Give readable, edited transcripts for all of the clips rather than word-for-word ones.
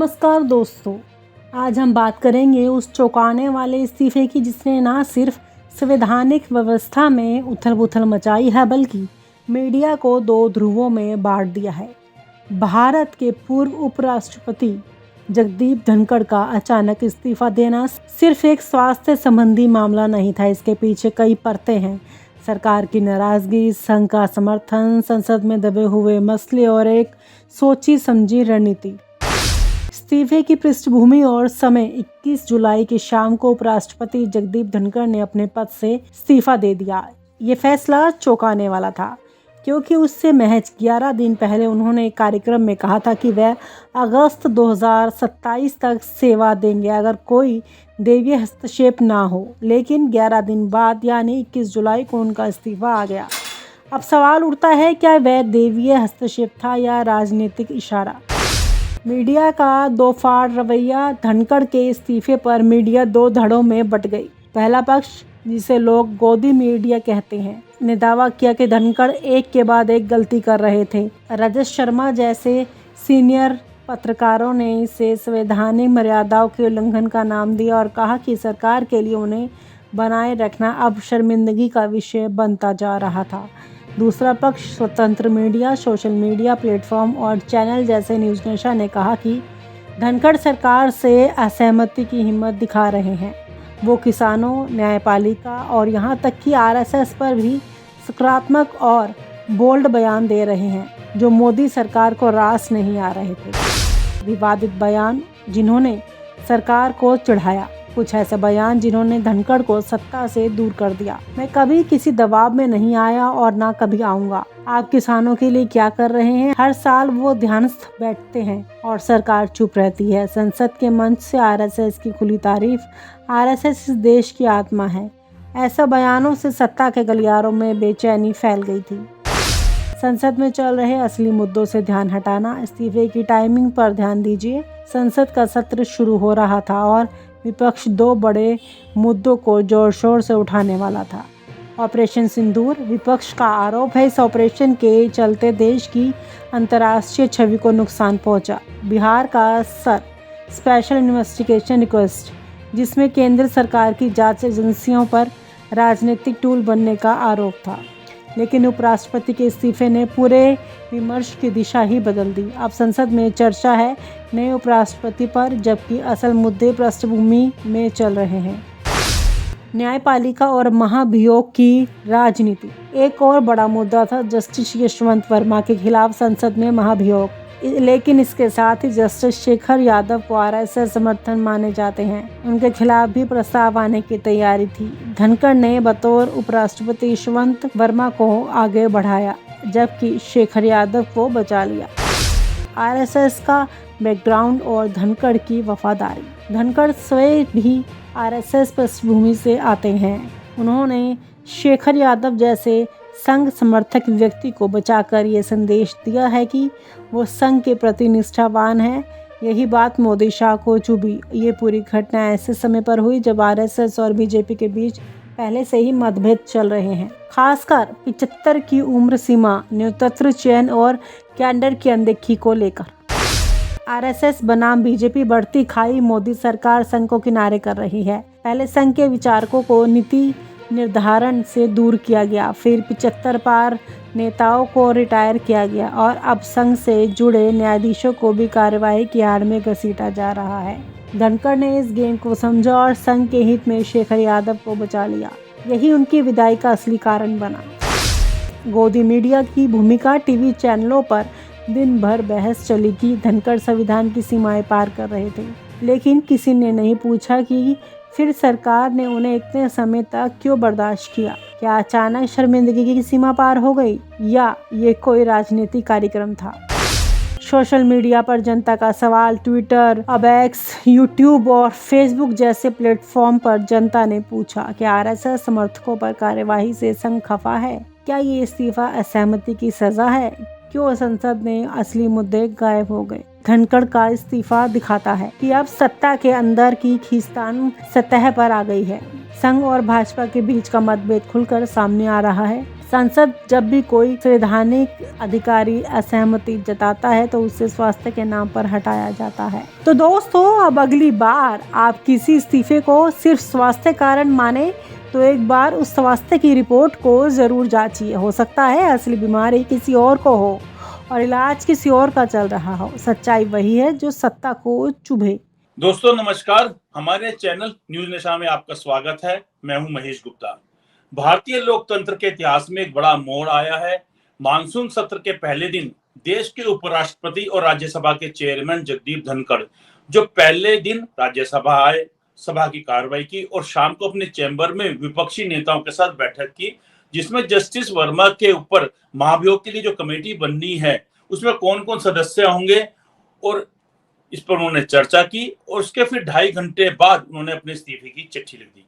नमस्कार दोस्तों, आज हम बात करेंगे उस चौंकाने वाले इस्तीफे की जिसने ना सिर्फ संवैधानिक व्यवस्था में उथल-पुथल मचाई है बल्कि मीडिया को दो ध्रुवों में बांट दिया है। भारत के पूर्व उपराष्ट्रपति जगदीप धनखड़ का अचानक इस्तीफा देना सिर्फ एक स्वास्थ्य संबंधी मामला नहीं था, इसके पीछे कई परतें हैं। सरकार की नाराजगी, संघ का समर्थन, संसद में दबे हुए मसले और एक सोची समझी रणनीति। इस्तीफे की पृष्ठभूमि और समय 21 जुलाई की शाम को उपराष्ट्रपति जगदीप धनखड़ ने अपने पद से इस्तीफा दे दिया। ये फैसला चौंकाने वाला था क्योंकि उससे महज 11 दिन पहले उन्होंने एक कार्यक्रम में कहा था कि वह अगस्त 2027 तक सेवा देंगे अगर कोई दैवीय हस्तक्षेप ना हो। लेकिन 11 दिन बाद यानी 21 जुलाई को उनका इस्तीफा आ गया। अब सवाल उठता है, क्या वह दैवीय हस्तक्षेप था या राजनीतिक इशारा? मीडिया का दो फाड़ रवैया। धनखड़ के इस्तीफे पर मीडिया दो धड़ों में बट गई। पहला पक्ष, जिसे लोग गोदी मीडिया कहते हैं, ने दावा किया कि धनखड़ एक के बाद एक गलती कर रहे थे। रजत शर्मा जैसे सीनियर पत्रकारों ने इसे संवैधानिक मर्यादाओं के उल्लंघन का नाम दिया और कहा कि सरकार के लिए उन्हें बनाए रखना अब शर्मिंदगी का विषय बनता जा रहा था। दूसरा पक्ष, स्वतंत्र मीडिया, सोशल मीडिया प्लेटफॉर्म और चैनल जैसे न्यूज़ नेशन ने कहा कि धनखड़ सरकार से असहमति की हिम्मत दिखा रहे हैं। वो किसानों, न्यायपालिका और यहाँ तक कि आरएसएस पर भी सकारात्मक और बोल्ड बयान दे रहे हैं जो मोदी सरकार को रास नहीं आ रहे थे। विवादित बयान जिन्होंने सरकार को चिढ़ाया, कुछ ऐसे बयान जिन्होंने धनखड़ को सत्ता से दूर कर दिया। मैं कभी किसी दबाव में नहीं आया और ना कभी आऊंगा। आप किसानों के लिए क्या कर रहे हैं? हर साल वो ध्यानस्थ बैठते हैं और सरकार चुप रहती है। संसद के मंच से आरएसएस की खुली तारीफ। आरएसएस इस देश की आत्मा है। ऐसा बयानों से सत्ता के गलियारों में बेचैनी फैल गई थी। संसद में चल रहे असली मुद्दों से ध्यान हटाना। इस्तीफे की टाइमिंग पर ध्यान दीजिए। संसद का सत्र शुरू हो रहा था और विपक्ष दो बड़े मुद्दों को जोर शोर से उठाने वाला था। ऑपरेशन सिंदूर। विपक्ष का आरोप है इस ऑपरेशन के चलते देश की अंतर्राष्ट्रीय छवि को नुकसान पहुंचा। बिहार का स्पेशल इन्वेस्टिगेशन रिक्वेस्ट, जिसमें केंद्र सरकार की जांच एजेंसियों पर राजनीतिक टूल बनने का आरोप था। लेकिन उपराष्ट्रपति के इस्तीफे ने पूरे विमर्श की दिशा ही बदल दी। अब संसद में चर्चा है नए उपराष्ट्रपति पर, जबकि असल मुद्दे पृष्ठभूमि में चल रहे हैं। न्यायपालिका और महाभियोग की राजनीति। एक और बड़ा मुद्दा था जस्टिस यशवंत वर्मा के खिलाफ संसद में महाभियोग। लेकिन इसके साथ ही जस्टिस शेखर यादव को आरएसएस समर्थन माने जाते हैं, उनके खिलाफ भी प्रस्ताव आने की तैयारी थी। धनखड़ ने बतौर उपराष्ट्रपति यशवंत वर्मा को आगे बढ़ाया जबकि शेखर यादव को बचा लिया। आरएसएस का बैकग्राउंड और धनखड़ की वफादारी। धनखड़ स्वयं भी आरएसएस पृष्ठभूमि से आते हैं। उन्होंने शेखर यादव जैसे संघ समर्थक व्यक्ति को बचाकर ये संदेश दिया है कि वो संघ के प्रति निष्ठावान है। यही बात मोदी शाह को चुभी। ये पूरी घटना ऐसे समय पर हुई जब आरएसएस और बीजेपी के बीच पहले से ही मतभेद चल रहे हैं, खासकर 75 की उम्र सीमा, नेतृत्व चयन और कैडर की अनदेखी को लेकर। आरएसएस बनाम बीजेपी बढ़ती खाई। मोदी सरकार संघ को किनारे कर रही है। पहले संघ के विचारकों को नीति निर्धारण से दूर किया गया, फिर 75 पार नेताओं को रिटायर किया गया और अब संघ से जुड़े न्यायाधीशों को भी कार्यवाही की आड़ में घसीटा जा रहा है। धनखड़ ने इस गेम को समझा और संघ के हित में शेखर यादव को बचा लिया। यही उनकी विदाई का असली कारण बना। गोदी मीडिया की भूमिका। टीवी चैनलों पर दिन भर बहस चली कि धनखड़ संविधान की सीमाएं पार कर रहे थे, लेकिन किसी ने नहीं पूछा कि फिर सरकार ने उन्हें इतने समय तक क्यों बर्दाश्त किया। क्या अचानक शर्मिंदगी की सीमा पार हो गई या ये कोई राजनीतिक कार्यक्रम था? सोशल मीडिया पर जनता का सवाल। ट्विटर, अब एक्स, यूट्यूब और फेसबुक जैसे प्लेटफॉर्म पर जनता ने पूछा कि आरएसएस समर्थकों पर कार्यवाही से संघ खफा है? क्या ये इस्तीफा असहमति की सजा है? क्यों संसद में असली मुद्दे गायब हो गए? धनखड़ का इस्तीफा दिखाता है कि अब सत्ता के अंदर की खींचतान सतह पर आ गई है। संघ और भाजपा के बीच का मतभेद खुलकर सामने आ रहा है। संसद जब भी कोई संवैधानिक अधिकारी असहमति जताता है तो उसे स्वास्थ्य के नाम पर हटाया जाता है। तो दोस्तों, अब अगली बार आप किसी इस्तीफे को सिर्फ स्वास्थ्य कारण माने तो एक बार उस स्वास्थ्य की रिपोर्ट को जरूर जांचिए। हो सकता है असली बीमारी किसी और को हो और इलाज किसी और का चल रहा हो। सच्चाई वही है जो सत्ता को चुभे। दोस्तों नमस्कार, हमारे चैनल न्यूज नेशन में आपका स्वागत है। मैं हूं महेश गुप्ता। भारतीय लोकतंत्र के इतिहास में एक बड़ा मोड़ आया है। मानसून सत्र के पहले दिन देश के उपराष्ट्रपति और राज्यसभा के चेयरमैन जगदीप धनखड़ जो पहले दिन राज्यसभा आए, सभा की कार्रवाई की और शाम को अपने चैम्बर में विपक्षी नेताओं के साथ बैठक की, जिसमें जस्टिस वर्मा के ऊपर महाभियोग के लिए जो कमेटी बननी है उसमें कौन कौन सदस्य होंगे और इस पर उन्होंने चर्चा की। और उसके फिर 2.5 घंटे बाद उन्होंने अपने इस्तीफे की चिट्ठी लिख दी।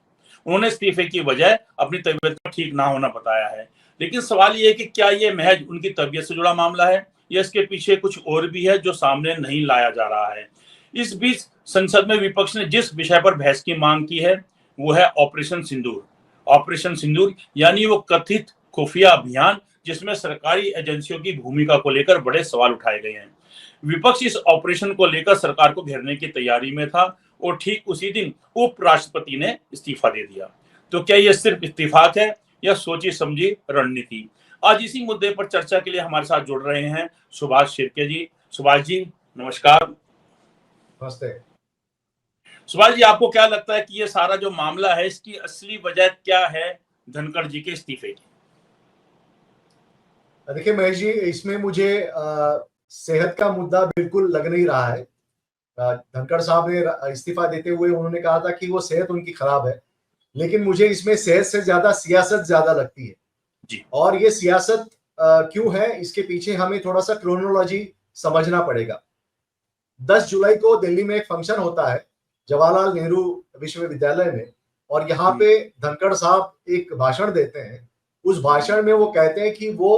उन्होंने इस्तीफे की वजह अपनी तबीयत का ठीक ना होना बताया है। लेकिन सवाल ये है कि क्या ये महज उनकी तबीयत से जुड़ा मामला है या इसके पीछे कुछ और भी है जो सामने नहीं लाया जा रहा है। इस बीच संसद में विपक्ष ने जिस विषय पर बहस की मांग की है वो है ऑपरेशन सिंदूर। ऑपरेशन सिंदूर यानी वो कथित खुफिया अभियान जिसमें सरकारी एजेंसियों की भूमिका को लेकर बड़े सवाल उठाए गए हैं। विपक्ष इस ऑपरेशन को लेकर सरकार को घेरने की तैयारी में था और ठीक उसी दिन उपराष्ट्रपति ने इस्तीफा दे दिया। तो क्या यह सिर्फ इत्तेफाक है या सोची समझी रणनीति? आज इसी मुद्दे पर चर्चा के लिए हमारे साथ जुड़ रहे हैं सुभाष शिर्के जी। सुभाष जी नमस्कार। नमस्ते। सुभाष जी, आपको क्या लगता है कि ये सारा जो मामला है इसकी असली वजह क्या है धनखड़ जी के इस्तीफे की? देखिए महेश जी, इसमें मुझे सेहत का मुद्दा बिल्कुल लग नहीं रहा है। धनखड़ साहब ने इस्तीफा देते हुए उन्होंने कहा था कि वो सेहत उनकी खराब है, लेकिन मुझे इसमें सेहत से ज्यादा सियासत ज्यादा लगती है जी। और ये सियासत क्यों है, इसके पीछे हमें थोड़ा सा क्रोनोलॉजी समझना पड़ेगा। 10 जुलाई को दिल्ली में एक फंक्शन होता है जवाहरलाल नेहरू विश्वविद्यालय में, और यहाँ पे धनखड़ साहब एक भाषण देते हैं। उस भाषण में वो कहते हैं कि वो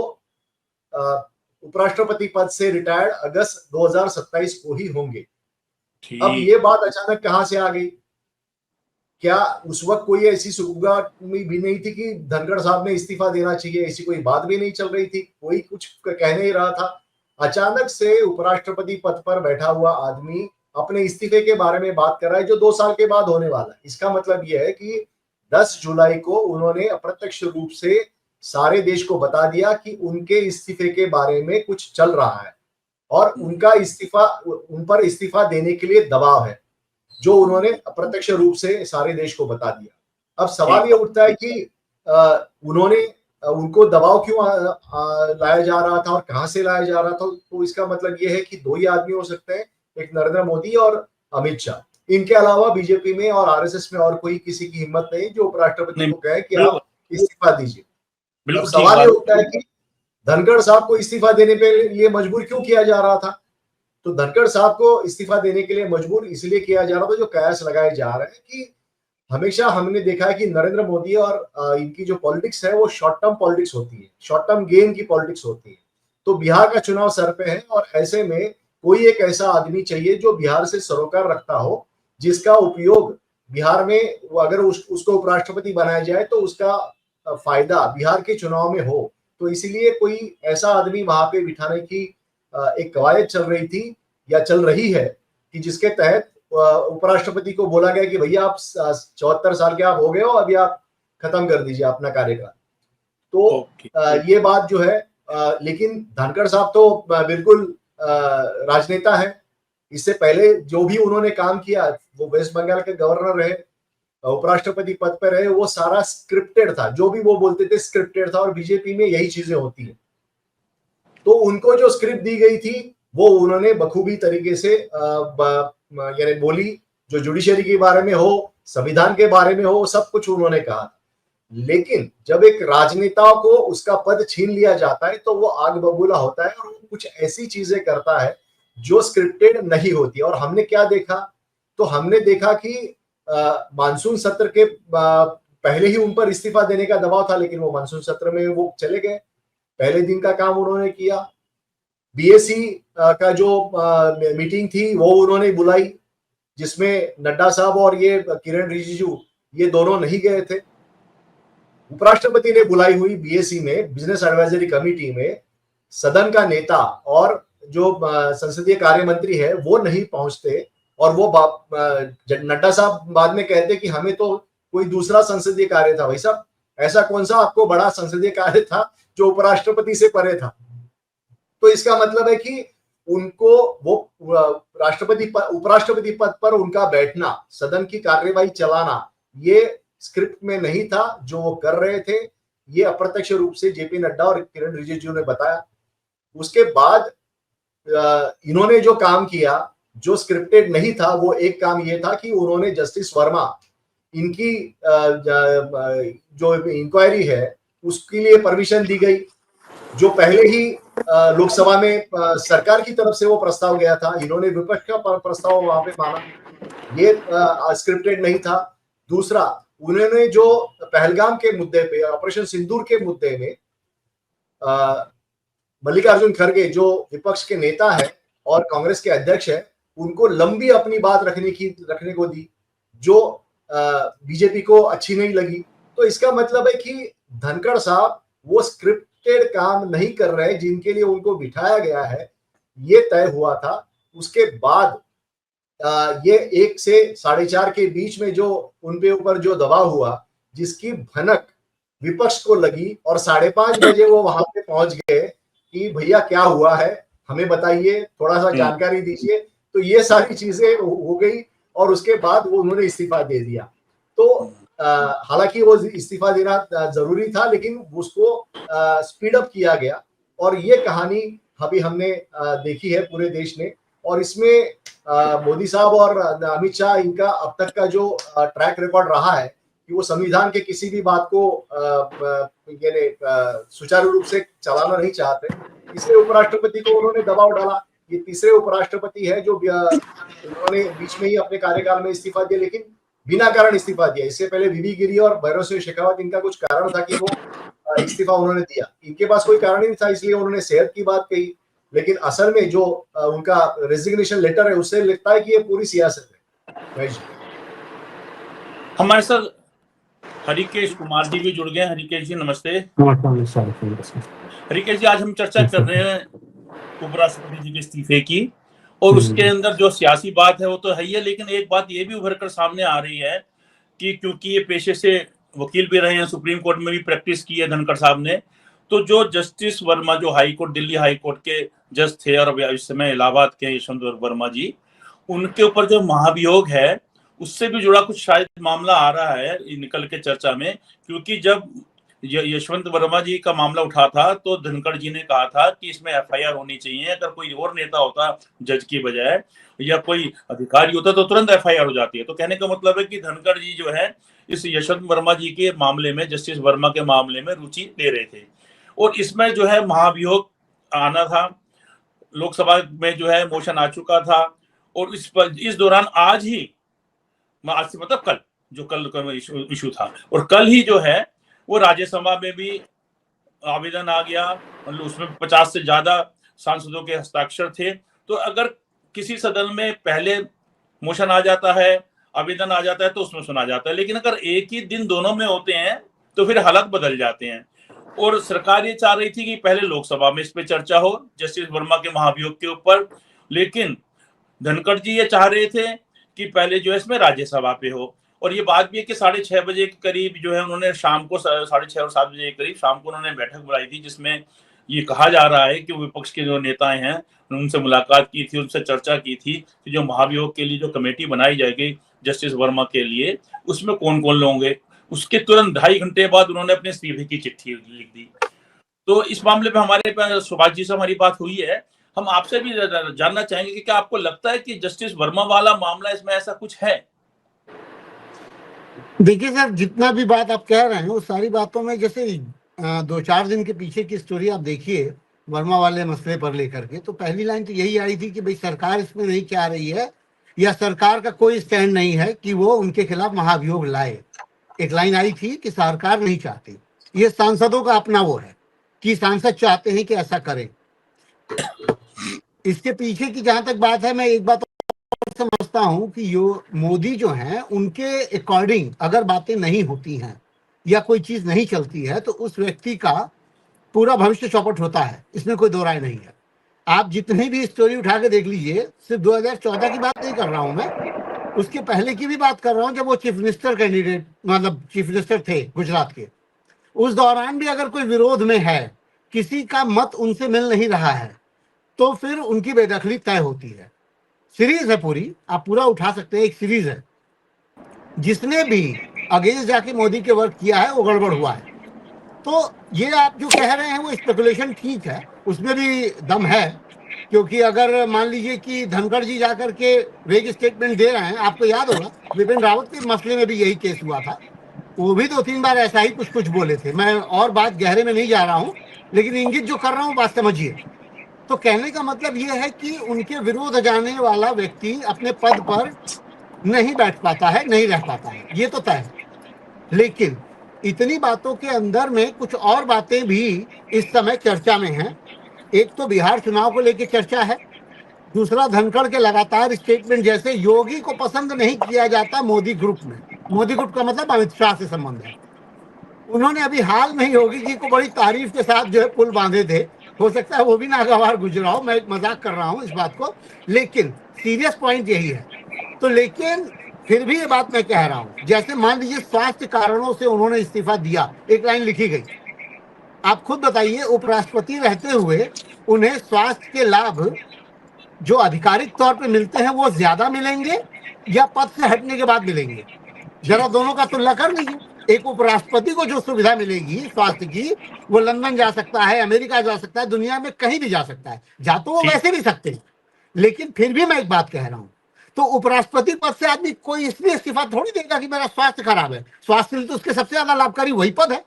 उपराष्ट्रपति पद से रिटायर्ड अगस्त 2027 को ही होंगे। अब ये बात अचानक कहां से आ गई? क्या उस वक्त कोई ऐसी सुगबुगाहट भी नहीं थी कि धनखड़ साहब ने इस्तीफा देना चाहिए? ऐसी कोई बात भी नहीं चल रही थी, कोई कुछ कह नहीं रहा था। अचानक से उपराष्ट्रपति पद पर बैठा हुआ आदमी अपने इस्तीफे के बारे में बात कर रहा है जो 2 साल के बाद होने वाला है। इसका मतलब यह है कि 10 जुलाई को उन्होंने अप्रत्यक्ष रूप से सारे देश को बता दिया कि उनके इस्तीफे के बारे में कुछ चल रहा है और उनका इस्तीफा, उन पर इस्तीफा देने के लिए दबाव है, जो उन्होंने अप्रत्यक्ष रूप से सारे देश को बता दिया। अब सवाल ये उठता है कि उन्होंने उनको दबाव क्यों लाया जा रहा था और कहां से लाया जा रहा था? तो इसका मतलब ये है कि 2 ही आदमी हो सकते हैं, एक नरेंद्र मोदी और अमित शाह। इनके अलावा बीजेपी में और आरएसएस में और कोई किसी की हिम्मत नहीं जो उपराष्ट्रपति को कहे कि आप इस्तीफा दीजिए। अब सवाल ये उठता है कि धनखड़ साहब को इस्तीफा देने पे लिए मजबूर क्यों किया जा रहा था? तो धनखड़ साहब को इस्तीफा देने के लिए मजबूर इसलिए किया जा रहा था, जो कयास लगाए जा रहे हैं कि हमेशा हमने देखा है कि नरेंद्र मोदी और इनकी जो पॉलिटिक्स है वो शॉर्ट टर्म पॉलिटिक्स होती है, शॉर्ट टर्म गेन की पॉलिटिक्स होती है। तो बिहार का चुनाव सर पे है और ऐसे में कोई एक ऐसा आदमी चाहिए जो बिहार से सरोकार रखता हो, जिसका उपयोग बिहार में अगर उसको उपराष्ट्रपति बनाया जाए तो उसका फायदा बिहार के चुनाव में हो। तो इसीलिए कोई ऐसा आदमी वहां पे बिठाने की एक कवायद चल रही थी या चल रही है कि जिसके तहत उपराष्ट्रपति को बोला गया कि भैया आप 74 साल के आप हो गए हो, अभी आप खत्म कर दीजिए अपना कार्यकाल। तो ये बात जो है, लेकिन धनखड़ साहब तो बिल्कुल राजनेता है। इससे पहले जो भी उन्होंने काम किया, वो वेस्ट बंगाल के गवर्नर रहे, उपराष्ट्रपति पद पर रहे, वो सारा स्क्रिप्टेड था। जो भी वो बोलते थे स्क्रिप्टेड था और बीजेपी में यही चीजें होती है। तो उनको जो स्क्रिप्ट दी गई थी वो उन्होंने बखूबी तरीके से यानी बोली। जो जुडिशरी के बारे में हो, संविधान के बारे में हो, सब कुछ उन्होंने कहा। लेकिन जब एक राजनेता को उसका पद छीन लिया जाता है तो वो आग बबूला होता है और वो कुछ ऐसी चीजें करता है जो स्क्रिप्टेड नहीं होती। और हमने क्या देखा? तो हमने देखा कि मानसून सत्र के पहले ही उन पर इस्तीफा देने का दबाव था, लेकिन वो मानसून सत्र में वो चले गए। पहले दिन का काम उन्होंने किया। बीएससी का जो मीटिंग थी वो उन्होंने बुलाई, जिसमें नड्डा साहब और ये किरण रिजिजू ये दोनों नहीं गए थे। उपराष्ट्रपति ने बुलाई हुई बीएसी में, बिजनेस एडवाइजरी कमेटी में, सदन का नेता और जो संसदीय कार्य मंत्री है वो नहीं पहुंचते, और वो नड्डा साहब बाद में कहते कि हमें तो कोई दूसरा संसदीय कार्य था। भाई साहब, ऐसा कौन सा आपको बड़ा संसदीय कार्य था जो उपराष्ट्रपति से परे था? तो इसका मतलब है कि उनको वो उपराष्ट्रपति पद पर उनका बैठना, सदन की कार्यवाही चलाना, ये स्क्रिप्ट में नहीं था जो वो कर रहे थे। ये अप्रत्यक्ष रूप से जेपी नड्डा और किरण रिजिजू ने बताया। उसके बाद इन्होंने जो काम किया जो स्क्रिप्टेड नहीं था, वो एक काम ये था कि उन्होंने जस्टिस वर्मा, इनकी जो इंक्वायरी है उसके लिए परमिशन दी गई, जो पहले ही लोकसभा में सरकार की तरफ से वो प्रस्ताव गया था। इन्होंने विपक्ष का प्रस्ताव वहां पे माना, ये स्क्रिप्टेड नहीं था। दूसरा, उन्होंने जो पहलगाम के मुद्दे पे, ऑपरेशन सिंदूर के मुद्दे में मल्लिकार्जुन खड़गे जो विपक्ष के नेता है और कांग्रेस के अध्यक्ष है, उनको लंबी अपनी बात रखने को दी, जो बीजेपी को अच्छी नहीं लगी। तो इसका मतलब है कि धनखड़ साहब वो स्क्रिप्टेड काम नहीं कर रहे जिनके लिए उनको बिठाया गया है, ये तय हुआ था। उसके बाद ये 1 से 4:30 के बीच में जो उनके ऊपर जो दबाव हुआ, जिसकी भनक विपक्ष को लगी, और 5:30 बजे वो वहां पे पहुंच गए कि भैया क्या हुआ है, हमें बताइए, थोड़ा सा जानकारी दीजिए। तो ये सारी चीजें हो गई और उसके बाद वो उन्होंने इस्तीफा दे दिया। तो हालांकि वो इस्तीफा देना जरूरी था, लेकिन उसको स्पीड अप किया गया। और ये कहानी अभी हमने देखी है पूरे देश ने, और इसमें मोदी साहब और अमित शाह, इनका अब तक का जो ट्रैक रिकॉर्ड रहा है कि वो संविधान के किसी भी बात को सुचारू रूप से चलाना नहीं चाहते, इसलिए उपराष्ट्रपति को उन्होंने दबाव डाला। ये तीसरे उपराष्ट्रपति है जो उन्होंने बीच में ही अपने कार्यकाल में इस्तीफा दिया, लेकिन बिना कारण इस्तीफा दिया। इससे पहले वीवी गिरी और भैरव सिंह शेखावत, इनका कुछ कारण था कि वो इस्तीफा उन्होंने दिया, इनके पास कोई कारण नहीं था, इसलिए उन्होंने सेहत की बात कही। लेकिन असल में जो उनका रेजिग्नेशन लेटर है, उससे लगता है कि ये पूरी सियासत है। हमारे साथ हरिकेश कुमार जी भी जुड़ गए। हरिकेश जी नमस्ते। हरिकेश जी, आज हम चर्चा कर रहे हैं उपराष्ट्रपति जी के इस्तीफे की, और उसके अंदर जो सियासी बात है वो तो है ही है, लेकिन एक बात ये भी उभर कर सामने आ रही है कि क्योंकि ये पेशे से वकील भी रहे हैं, सुप्रीम कोर्ट में भी प्रैक्टिस की है धनखड़ साहब ने, तो जो जस्टिस वर्मा जो high court, Delhi high court के जज थे और इस समय इलाहाबाद के यशवंत वर्मा जी, उनके ऊपर जो महाभियोग है उससे भी जुड़ा कुछ शायद मामला आ रहा है निकल के चर्चा में। क्योंकि जब यशवंत वर्मा जी का मामला उठा था तो धनखड़ जी ने कहा था कि इसमें एफआईआर होनी चाहिए। अगर कोई और नेता होता जज की बजाय या कोई अधिकारी होता तो तुरंत एफआईआर हो जाती है। तो कहने का मतलब है कि धनखड़ जी जो है इस यशवंत वर्मा जी के मामले में, जस्टिस वर्मा के मामले में रुचि ले रहे थे, और इसमें जो है महाभियोग आना था। लोकसभा में जो है मोशन आ चुका था, और इस दौरान आज से मतलब कल जो कल इशू था, और कल ही जो है वो राज्यसभा में भी आवेदन आ गया, मतलब उसमें 50 से ज्यादा सांसदों के हस्ताक्षर थे। तो अगर किसी सदन में पहले मोशन आ जाता है, आवेदन आ जाता है, तो उसमें सुना जाता है, लेकिन अगर एक ही दिन दोनों में होते हैं तो फिर हालात बदल जाते हैं। और सरकार ये चाह रही थी कि पहले लोकसभा में इस पे चर्चा हो जस्टिस वर्मा के महाभियोग के ऊपर, लेकिन धनखड़ जी ये चाह रहे थे कि पहले जो है इसमें राज्यसभा पे हो। और ये बात भी है कि 6:30 बजे के करीब जो है उन्होंने शाम को 6:30 और 7 बजे के करीब शाम को उन्होंने बैठक बुलाई थी, जिसमें ये कहा जा रहा है कि विपक्ष के जो नेता हैं उनसे मुलाकात की थी, उनसे चर्चा की थी कि जो महाभियोग के लिए जो कमेटी बनाई जाएगी जस्टिस वर्मा के लिए, उसमें कौन कौन लोग होंगे। उसके तुरंत 2.5 घंटे बाद उन्होंने अपने इस्तीफे की चिट्ठी लिख दी। तो इस मामले में हमारे पास सुभाष जी से हमारी बात हुई है। हम आपसे भी जानना चाहेंगे कि क्या आपको लगता है कि जस्टिस वर्मा वाला मामला इसमें ऐसा कुछ है? देखिए सर, जितना भी बात आप कह रहे हैं वो सारी बातों में, जैसे 2-4 दिन के पीछे की स्टोरी आप देखिए वर्मा वाले मसले पर लेकर के, तो पहली लाइन तो यही आई थी कि भाई सरकार इसमें नहीं चाह रही है, या सरकार का कोई स्टैंड नहीं है कि वो उनके खिलाफ महाभियोग लाए। एक लाइन आई थी कि सरकार नहीं चाहती। ये सांसदों का अपना वो है कि सांसद चाहते हैं कि ऐसा करें। इसके पीछे की जहां तक बात है, मैं एक बात समझता हूं कि यो मोदी जो हैं उनके अकॉर्डिंग अगर बातें नहीं होती हैं या कोई चीज नहीं चलती है तो उस व्यक्ति का पूरा भविष्य चौपट होता है, इसमें कोई दो राय नहीं है। आप जितनी भी स्टोरी उठा के देख लीजिए, सिर्फ 2014 की बात नहीं कर रहा हूं मैं, उसके पहले की भी बात कर रहा हूं, जब वो चीफ मिनिस्टर कैंडिडेट मतलब चीफ मिनिस्टर थे गुजरात के, उस दौरान भी अगर कोई विरोध में है, किसी का मत उनसे मिल नहीं रहा है, तो फिर उनकी बेदखली तय होती है। सीरीज है पूरी, आप पूरा उठा सकते हैं, एक सीरीज है। जिसने भी अगेंस्ट जाके मोदी के वर्क किया है वो गड़बड़ हुआ है। तो ये आप जो कह रहे हैं वो स्पेकुलेशन ठीक है, उसमें भी दम है, क्योंकि अगर मान लीजिए कि धनखड़ जी जाकर के वेग स्टेटमेंट दे रहे हैं, आपको याद होगा विपिन रावत के मसले में भी यही केस हुआ था, वो भी 2-3 बार ऐसा ही कुछ बोले थे। मैं और बात गहरे में नहीं जा रहा हूं, लेकिन इंगित जो कर रहा हूं बात समझिए। तो कहने का मतलब यह है कि उनके विरोध जाने वाला व्यक्ति अपने पद पर नहीं बैठ पाता है, नहीं रह पाता है, ये तो तय है। लेकिन इतनी बातों के अंदर में कुछ और बातें भी इस समय चर्चा में हैं। एक तो बिहार चुनाव को लेकर चर्चा है, दूसरा धनखड़ के लगातार स्टेटमेंट, जैसे योगी को पसंद नहीं किया जाता मोदी ग्रुप में, मोदी ग्रुप का मतलब अमित शाह से संबंध है। उन्होंने अभी हाल में योगी जी को बड़ी तारीफ के साथ जो है पुल बांधे थे, हो सकता है वो भी नागवार गुजरा हो, मैं एक मजाक कर रहा हूं इस बात को, लेकिन सीरियस पॉइंट यही है। तो लेकिन फिर भी ये बात मैं कह रहा हूं, जैसे मान लीजिए स्वास्थ्य कारणों से उन्होंने इस्तीफा दिया, एक लाइन लिखी गई, आप खुद बताइए उपराष्ट्रपति रहते हुए उन्हें स्वास्थ्य के लाभ जो आधिकारिक तौर पे मिलते हैं वो ज्यादा मिलेंगे या पद से हटने के बाद मिलेंगे? जरा दोनों का तुलना कर लीजिए। एक उपराष्ट्रपति को जो सुविधा मिलेगी स्वास्थ्य की, वो लंदन जा सकता है, अमेरिका जा सकता है, दुनिया में कहीं भी जा सकता है, जा तो वो वैसे भी सकते हैं। लेकिन फिर भी मैं एक बात कह रहा हूं, तो उपराष्ट्रपति पद से आदमी कोई इसलिए इस्तीफा थोड़ी देगा कि मेरा स्वास्थ्य खराब है, स्वास्थ्य के लिए तो उसके सबसे ज्यादा लाभकारी वही पद है।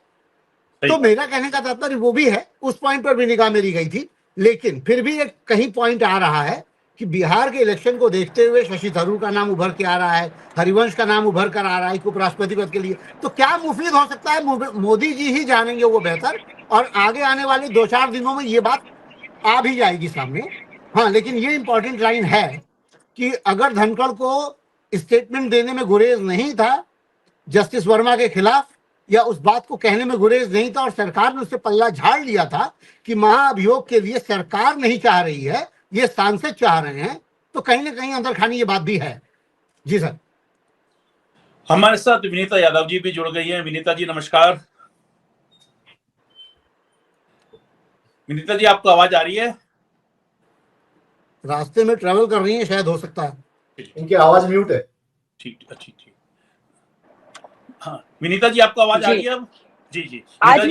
तो मेरा कहने का तात्पर्य वो भी है, उस पॉइंट पर भी निगाह मेरी गई थी। लेकिन फिर भी एक कहीं पॉइंट आ रहा है कि बिहार के इलेक्शन को देखते हुए शशि थरूर का नाम उभर के आ रहा है, हरिवंश का नाम उभर कर आ रहा है उपराष्ट्रपति पद के लिए। तो क्या मुफीद हो सकता है, मोदी जी ही जानेंगे वो बेहतर, और आगे आने वाले 2-4 दिनों में ये बात आ भी जाएगी सामने। हाँ, लेकिन ये इंपॉर्टेंट लाइन है कि अगर धनखड़ को स्टेटमेंट देने में गुरेज नहीं था जस्टिस वर्मा के खिलाफ, या उस बात को कहने में गुरेज नहीं था, और सरकार ने उससे पल्ला झाड़ लिया था कि महाअभियोग के लिए सरकार नहीं चाह रही है, ये सांसद चाह रहे हैं, तो कहीं ना कहीं अंदर खानी ये बात भी है। जी सर। हमारे साथ विनीता यादव जी भी जुड़ गई हैं। विनीता जी नमस्कार। विनीता जी आपको आवाज आ रही है? रास्ते में ट्रेवल कर रही है शायद, हो सकता है इनकी आवाज म्यूट है। ठीक ठीक। हाँ विनीता जी आपको आवाज आ रही है अब? जी आज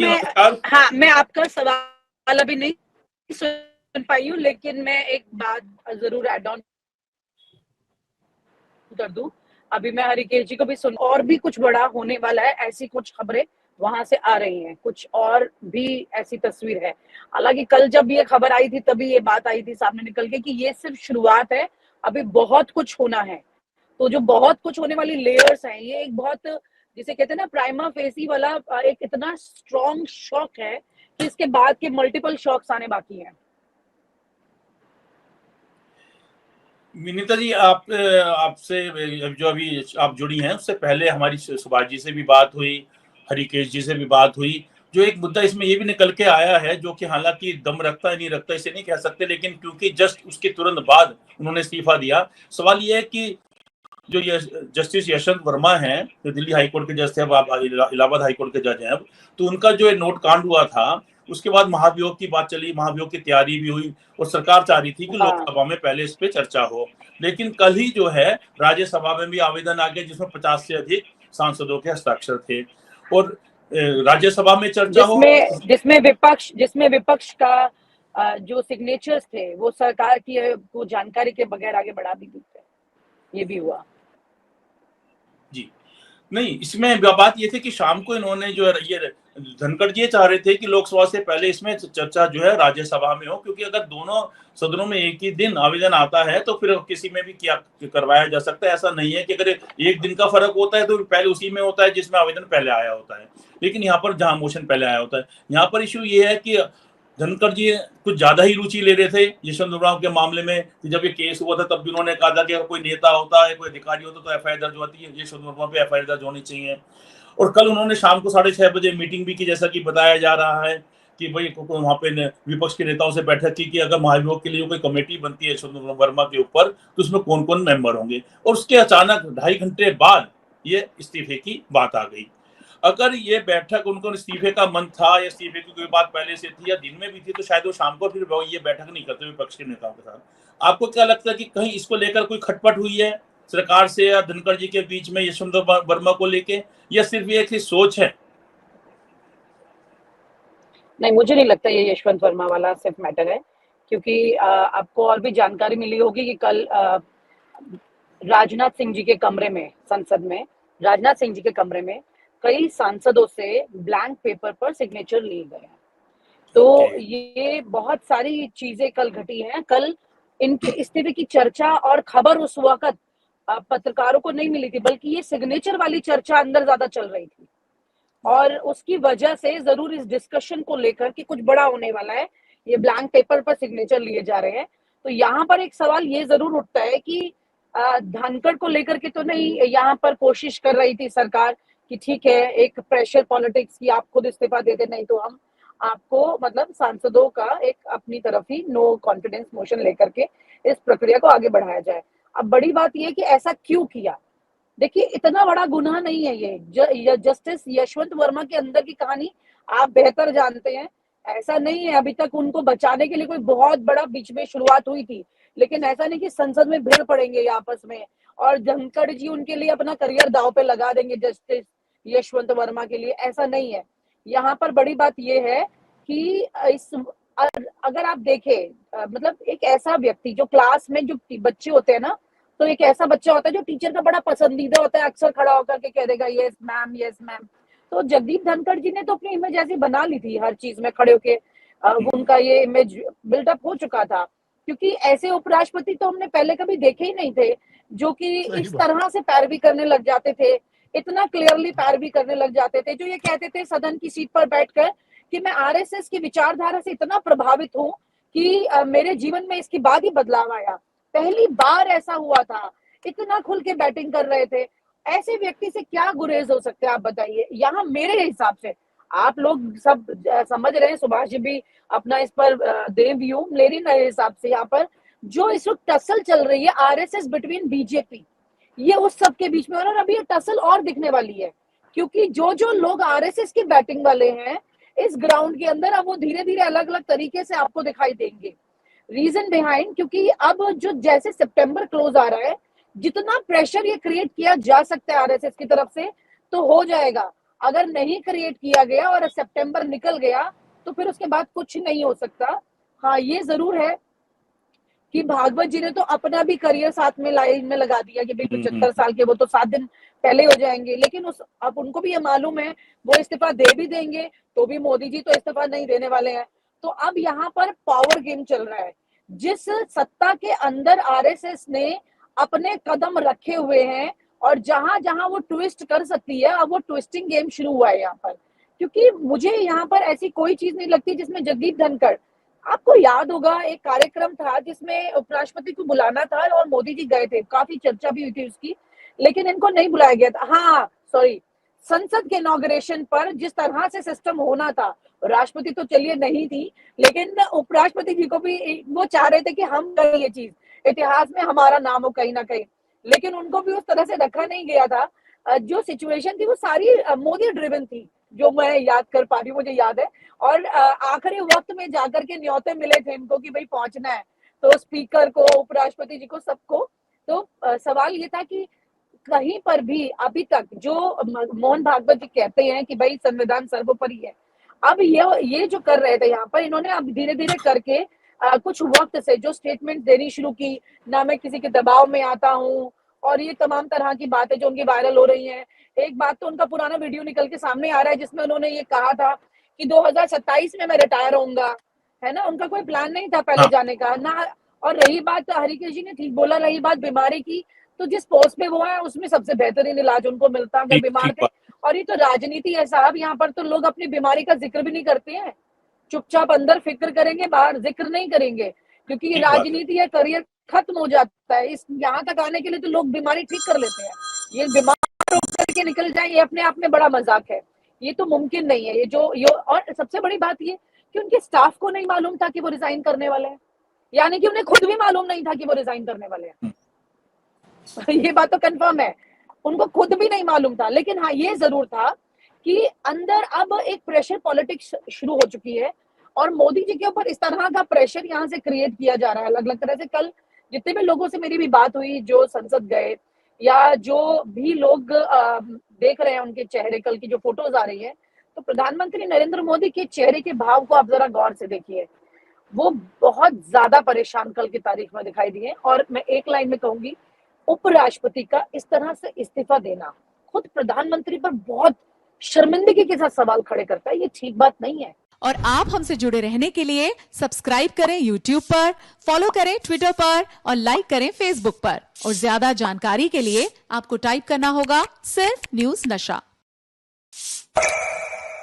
मैं आपका सवाल अभी नहीं सुन पाई हूँ, लेकिन मैं एक बात जरूर ऐड ऑन कर दूं। अभी मैं हरिकेश जी को भी सुन, और भी कुछ बड़ा होने वाला है, ऐसी कुछ खबरें वहां से आ रही हैं, कुछ और भी ऐसी तस्वीर है। हालांकि कल जब ये खबर आई थी तभी ये बात आई थी सामने निकल के कि ये सिर्फ शुरुआत है, अभी बहुत कुछ होना है। तो जो बहुत कुछ होने वाली लेयर्स हैं, ये एक बहुत, जिसे कहते हैं ना प्राइमा फेसी वाला एक इतना स्ट्रॉन्ग शॉक है कि इसके बाद के मल्टीपल शॉक्स आने बाकी हैं। विनीता जी आपसे जो अभी आप जुड़ी हैं, उससे पहले हमारी सुभाष जी से भी बात हुई, हरिकेश जी से भी बात हुई। जो एक मुद्दा इसमें ये भी निकल के आया है, जो कि हालांकि दम रखता है नहीं रखता इसे नहीं कह सकते, लेकिन क्योंकि जस्ट उसके तुरंत बाद उन्होंने इस्तीफा दिया, सवाल ये है कि जो ये जस्टिस यशवंत वर्मा हैं, जो दिल्ली हाईकोर्ट के जज थे, अब इलाहाबाद हाईकोर्ट के जज हैं अब, तो उनका जो नोट कांड हुआ था, उसके बाद महाभियोग की बात चली, महाभियोग की तैयारी भी हुई, और सरकार चाह रही थी कि लोकसभा में पहले इस पे चर्चा हो। लेकिन कल ही जो है राज्यसभा में भी आवेदन आ गया जिसमें 50 से अधिक सांसदों के हस्ताक्षर थे, और राज्यसभा में चर्चा हो, जिसमें विपक्ष का जो सिग्नेचर्स थे वो सरकार की को जानकारी के बगैर आगे बढ़ा भी दी, ये भी हुआ। जी नहीं, इसमें बात ये थी कि शाम को इन्होंने जो है, ये धनखड़ जी चाह रहे थे कि लोकसभा से पहले इसमें चर्चा जो है राज्यसभा में हो, क्योंकि अगर दोनों सदनों में एक ही दिन आवेदन आता है तो फिर किसी में भी क्या करवाया जा सकता है। ऐसा नहीं है कि अगर एक दिन का फर्क होता है तो पहले उसी में होता है जिसमें आवेदन पहले आया होता है, लेकिन यहाँ पर जहाँ मोशन पहले आया होता है, यहाँ पर इश्यू ये है कि धनखड़ जी कुछ ज्यादा ही रुचि ले रहे थे यशवंत वर्मा के मामले में। जब ये केस हुआ था तब भी उन्होंने कहा था कि अगर कोई नेता होता है, कोई अधिकारी होता तो एफआईआर दर्ज होती है, यशवंत वर्मा पे एफआईआर दर्ज होनी चाहिए। और कल उन्होंने शाम को 6:30 बजे मीटिंग भी की, जैसा कि बताया जा रहा है कि भाई वहां पे विपक्ष के नेताओं से बैठक की कि अगर महाभियोग के लिए कोई कमेटी बनती है यशवंत वर्मा के ऊपर तो उसमें कौन कौन मेंबर होंगे। और उसके अचानक 2.5 घंटे बाद ये इस्तीफे की बात आ गई। अगर ये बैठक उनको इस्तीफे का मन था या इस्तीफे की कोई बात पहले से थी या दिन में भी थी तो शायद वो शाम को फिर ये बैठक नहीं करते विपक्ष के नेताओं के साथ। आपको क्या लगता है कि कहीं इसको लेकर कोई खटपट हुई है सरकार से या धनखड़ जी के बीच में यशवंत वर्मा को लेके, या सिर्फ ये एक सोच है? नहीं, मुझे नहीं लगता ये यशवंत वर्मा वाला सिर्फ मैटर है, क्योंकि आपको और भी जानकारी मिली होगी कि कल राजनाथ सिंह जी के कमरे में, संसद में राजनाथ सिंह जी के कमरे में कई सांसदों से ब्लैंक पेपर पर सिग्नेचर लिए गए हैं। तो ये बहुत सारी चीजें कल घटी हैं। कल इनके इस्तीफे की चर्चा और खबर उस वक्त पत्रकारों को नहीं मिली थी, बल्कि ये सिग्नेचर वाली चर्चा अंदर ज्यादा चल रही थी और उसकी वजह से जरूर इस डिस्कशन को लेकर कि कुछ बड़ा होने वाला है, ये ब्लैंक पेपर पर सिग्नेचर लिए जा रहे हैं। तो यहाँ पर एक सवाल ये जरूर उठता है कि धनखड़ को लेकर के तो नहीं यहाँ पर कोशिश कर रही थी सरकार कि ठीक है एक प्रेशर पॉलिटिक्स की, आप खुद इस्तीफा देते नहीं तो हम आपको मतलब सांसदों का एक अपनी तरफ ही नो कॉन्फिडेंस मोशन लेकर के इस प्रक्रिया को आगे बढ़ाया जाए। अब बड़ी बात यह कि ऐसा क्यों किया। देखिए इतना बड़ा गुनाह नहीं है ये जस्टिस यशवंत वर्मा के अंदर की कहानी आप बेहतर जानते हैं। ऐसा नहीं है अभी तक उनको बचाने के लिए कोई बहुत बड़ा बीच में शुरुआत हुई थी, लेकिन ऐसा नहीं कि संसद में भिड़ पड़ेंगे आपस में और धनखड़ जी उनके लिए अपना करियर दांव पे लगा देंगे जस्टिस यशवंत वर्मा के लिए, ऐसा नहीं है। यहाँ पर बड़ी बात यह है कि अगर आप देखें मतलब एक ऐसा व्यक्ति जो क्लास में जो बच्चे होते हैं ना, तो एक ऐसा बच्चा होता है जो टीचर का बड़ा पसंदीदा होता है, अक्सर खड़ा होकर के कह देगा यस मैम यस मैम। तो जगदीप धनखड़ जी ने तो अपनी इमेज ऐसी बना ली थी, हर चीज में खड़े होके उनका ये इमेज बिल्डअप हो चुका था, क्योंकि ऐसे उपराष्ट्रपति तो हमने पहले कभी देखे ही नहीं थे जो कि इस तरह से पैरवी करने लग जाते थे, इतना क्लियरली पैरवी करने लग जाते थे, जो ये कहते थे सदन की सीट पर बैठकर कि मैं आरएसएस की विचारधारा से इतना प्रभावित हूँ कि मेरे जीवन में इसके बाद ही बदलाव आया। पहली बार ऐसा हुआ था, इतना खुल के बैटिंग कर रहे थे। ऐसे व्यक्ति से क्या गुरेज हो सकते हैं आप बताइए। यहाँ मेरे हिसाब से आप लोग सब समझ रहे हैं, सुभाष जी भी अपना इस पर दे व्यू, मेरे हिसाब से यहाँ पर जो इस वक्त टसल चल रही है आरएसएस बिटवीन बीजेपी, ये उस सब के बीच में, और अभी ये टसल और दिखने वाली है, क्योंकि जो जो लोग आरएसएस की बैटिंग वाले हैं इस ग्राउंड के अंदर अब वो धीरे धीरे अलग अलग तरीके से आपको दिखाई देंगे। रीजन बिहाइंड, क्योंकि अब जो जैसे सितंबर क्लोज आ रहा है, जितना प्रेशर ये क्रिएट किया जा सकता है आरएसएस की तरफ से तो हो जाएगा। अगर नहीं क्रिएट किया गया और सितंबर निकल गया तो फिर उसके बाद कुछ नहीं हो सकता। हाँ ये जरूर है कि भागवत जी ने तो अपना भी करियर साथ में लाइन में लगा दिया कि भाई 75 साल के वो तो 7 दिन पहले हो जाएंगे, लेकिन अब उनको भी ये मालूम है वो इस्तीफा दे भी देंगे तो भी मोदी जी तो इस्तीफा नहीं देने वाले हैं। तो अब यहाँ पर पावर गेम चल रहा है, जिस सत्ता के अंदर आरएसएस ने अपने कदम रखे हुए हैं और जहां जहां वो ट्विस्ट कर सकती है, अब वो ट्विस्टिंग गेम शुरू हुआ है यहाँ पर। क्योंकि मुझे यहाँ पर ऐसी कोई चीज नहीं लगती जिसमें जगदीप धनखड़, आपको याद होगा एक कार्यक्रम था जिसमें उपराष्ट्रपति को बुलाना था और मोदी जी गए थे, काफी चर्चा भी हुई थी उसकी, लेकिन इनको नहीं बुलाया गया था। हाँ सॉरी, संसद के इनॉग्रेशन पर जिस तरह से सिस्टम होना था, राष्ट्रपति तो चलिए नहीं थी, लेकिन उपराष्ट्रपति जी को भी वो चाह रहे थे कि हम करें ये चीज, इतिहास में हमारा नाम हो कहीं ना कहीं, लेकिन उनको भी उस तरह से रखा नहीं गया था। जो सिचुएशन थी वो सारी मोदी ड्रिवन थी, जो मैं याद कर पा रही हूँ, मुझे याद है। और आखिरी वक्त में जाकर के न्योते मिले थे इनको कि भाई पहुंचना है, तो स्पीकर को, उपराष्ट्रपति जी को, सबको। तो सवाल ये था कि कहीं पर भी अभी तक जो मोहन भागवत जी कहते हैं कि भाई संविधान सर्वोपरि है, अब ये जो कर रहे थे यहाँ पर, इन्होंने अब धीरे धीरे करके कुछ वक्त से जो स्टेटमेंट देनी शुरू की, ना मैं किसी के दबाव में आता हूँ, और ये तमाम तरह की बातें जो उनकी वायरल हो रही हैं। एक बात तो उनका पुराना वीडियो निकल के सामने आ रहा है जिसमें उन्होंने ये कहा था कि 2027 में मैं रिटायर होऊंगा, है ना। उनका कोई प्लान नहीं था पहले जाने का ना। और रही बात, हरिकेश जी ने ठीक बोला, रही बात बीमारी की, तो जिस पोस्ट पे वो है उसमें सबसे बेहतरीन इलाज उनको मिलता अगर बीमार थे। और ये तो राजनीति है साहब, यहाँ पर तो लोग अपनी बीमारी का जिक्र भी नहीं करते हैं, चुपचाप अंदर फिक्र करेंगे, बाहर जिक्र नहीं करेंगे, क्योंकि ये राजनीति है, करियर खत्म हो जाता है। इस यहाँ तक आने के लिए तो लोग बीमारी ठीक कर लेते हैं। ये बीमार होकर करके निकल जाए, ये अपने आप में बड़ा मजाक है। ये तो मुमकिन नहीं है। ये और सबसे बड़ी बात ये कि उनके स्टाफ को नहीं मालूम था कि वो रिजाइन करने वाले हैं, यानी कि उन्हें खुद भी मालूम नहीं था कि वो रिजाइन करने वाले हैं। ये बात तो कंफर्म है, उनको खुद भी नहीं मालूम था। लेकिन हाँ, ये जरूर था कि अंदर अब एक प्रेशर पॉलिटिक्स शुरू हो चुकी है और मोदी जी के ऊपर इस तरह का प्रेशर यहाँ से क्रिएट किया जा रहा है अलग अलग तरह से। कल जितने भी लोगों से मेरी भी बात हुई जो संसद गए या जो भी लोग देख रहे हैं उनके चेहरे, कल की जो फोटोज आ रही है, तो प्रधानमंत्री नरेंद्र मोदी के चेहरे के भाव को आप जरा गौर से देखिए। वो बहुत ज्यादा परेशान कल की तारीख में दिखाई दिए। और मैं एक लाइन में कहूंगी, उपराष्ट्रपति का इस तरह से इस्तीफा देना खुद प्रधानमंत्री पर बहुत शर्मिंदगी के साथ सवाल खड़े करता है। ये ठीक बात नहीं है। और आप हमसे जुड़े रहने के लिए सब्सक्राइब करें YouTube पर, फॉलो करें Twitter पर और लाइक करें Facebook पर। और ज्यादा जानकारी के लिए आपको टाइप करना होगा सिर्फ न्यूज़ नशा।